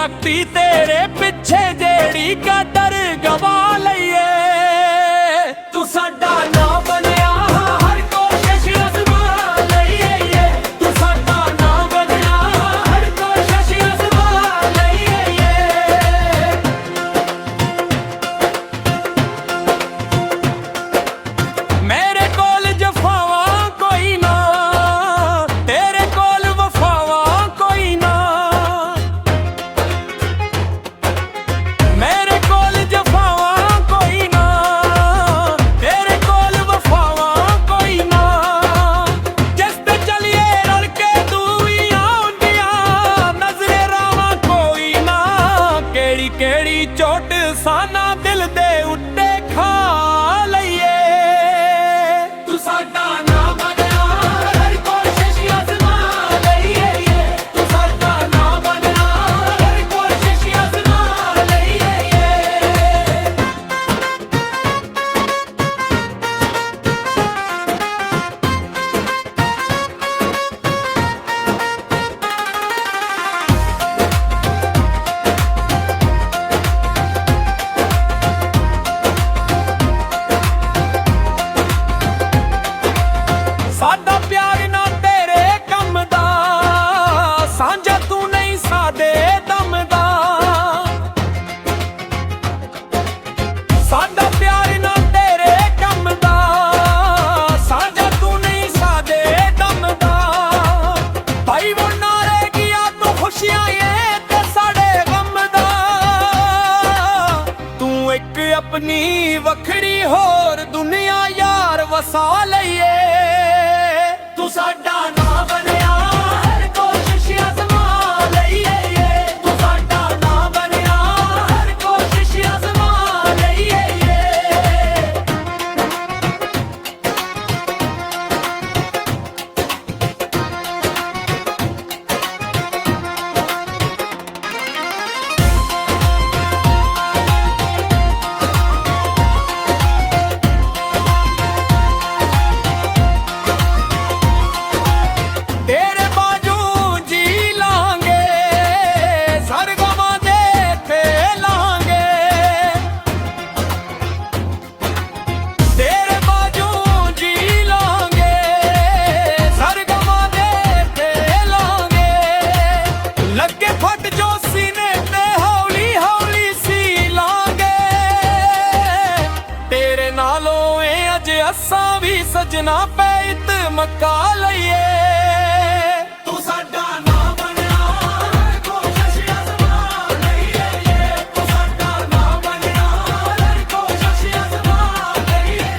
सकती तेरे पिछे जेड़ी कदर गवा लईए तू साडा ना बनया हर कोशिश अजमा लईए तू साडा ना बनया हर कोशिश अजमा लईए मेरे कोल जफावा कोई ना तेरे कोल वफावा कोई ना मेरे कोल जफावा कोई ना तेरे कोल वफावा कोई ना जिस ते चलिए रल के दूरियां होंदियां नजरे रावा कोई ना केड़ी केड़ी चोट साना दिल दे उत्ते खा लईए तू साडा ना बनया हर कोशिश अजमा लईए तू साडा ना बनया हर कोशिश अजमा लईए ਸਾਡਾ ਪਿਆਰ ਨਾ ਤੇਰੇ ਕੰਮ ਦਾ ਸਾਂਝਾ ਤੂੰ ਨਹੀਂ ਸਾਡੇ ਦਮ ਦਾ ਸਾਡਾ ਪਿਆਰ ਨਾ ਤੇਰੇ ਕੰਮ ਦਾ ਸਾਂਝਾ ਤੂੰ ਨਹੀਂ ਸਾਡੇ ਦਮ ਦਾ ਭਾਈ ਵੋ ਨਾਰੇ ਗਿਆ ਤੂੰ ਖੁਸ਼ੀਆਂ ਏ ਤੇ ਸਾਡੇ ਗਮ ਦਾ ਤੂੰ ਇੱਕ ਆਪਣੀ ਵੱਖਰੀ ਹੋਰ ਦੁਨੀਆ ਯਾਰ ਵਸਾ ਲਈਏ तू साडा ना बनया हर कोशिश अजमा लईए तू साडा ना बनया हर कोशिश अजमा लईए तेरे बाजू जी लांगे सरगमा दे खेलांगे तेरे बाजू जी लांगे सरगमा दे खेलांगे लगे फट जो सीने ते हौली हौली सी लांगे तेरे नालों ए अज असां भी सजना पे इत मका लईए तू साडा ना बनया हर कोशिश अजमा लईए तू साडा ना बनया हर कोशिश अजमा लईए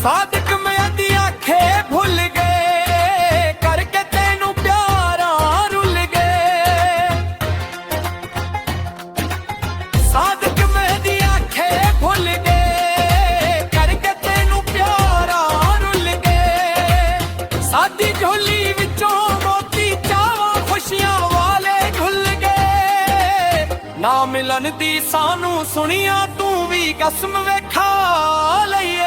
सादिक मैं दी आखे भुल गए करके तेनू प्यारा रुल गए सादिक मैं दी आखे भुल गए करके तेनू प्यारा रुल गए सादी झोली विचों मोती चावा खुशियां वाले घुल गए ना मिलन दी सानू सुनिया तू भी कसम वेखा लईए